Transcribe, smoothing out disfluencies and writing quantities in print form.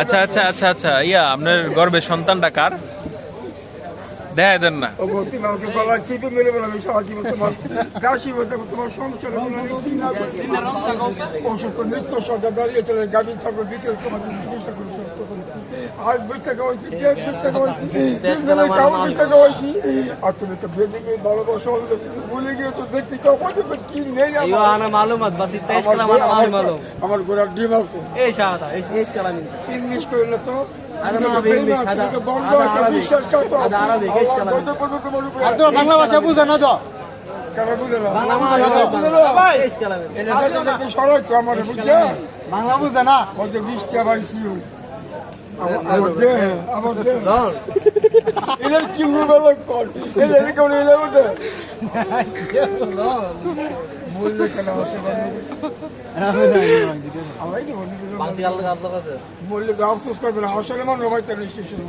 আচ্ছা আচ্ছা আচ্ছা আচ্ছা ইয়া আপনার গর্বের সন্তানটা কার দেখাই দেন না আর বইটা খাওয়াইছি আর তুমি তো বেঁধে গিয়ে ভালোবাসা ভুলে গিয়েছো দেখতে কেউ কি নেই আমার গোড়ার ডিম আছে ইংলিশ করলে তো বাংলা ভাষা বুঝে না তো আমার বুঝছে বাংলা বুঝে না কত বৃষ্টি আবার এদের কি বললে কেন বললে আফসোস করবে না আসলে মনে হয় স্টেশন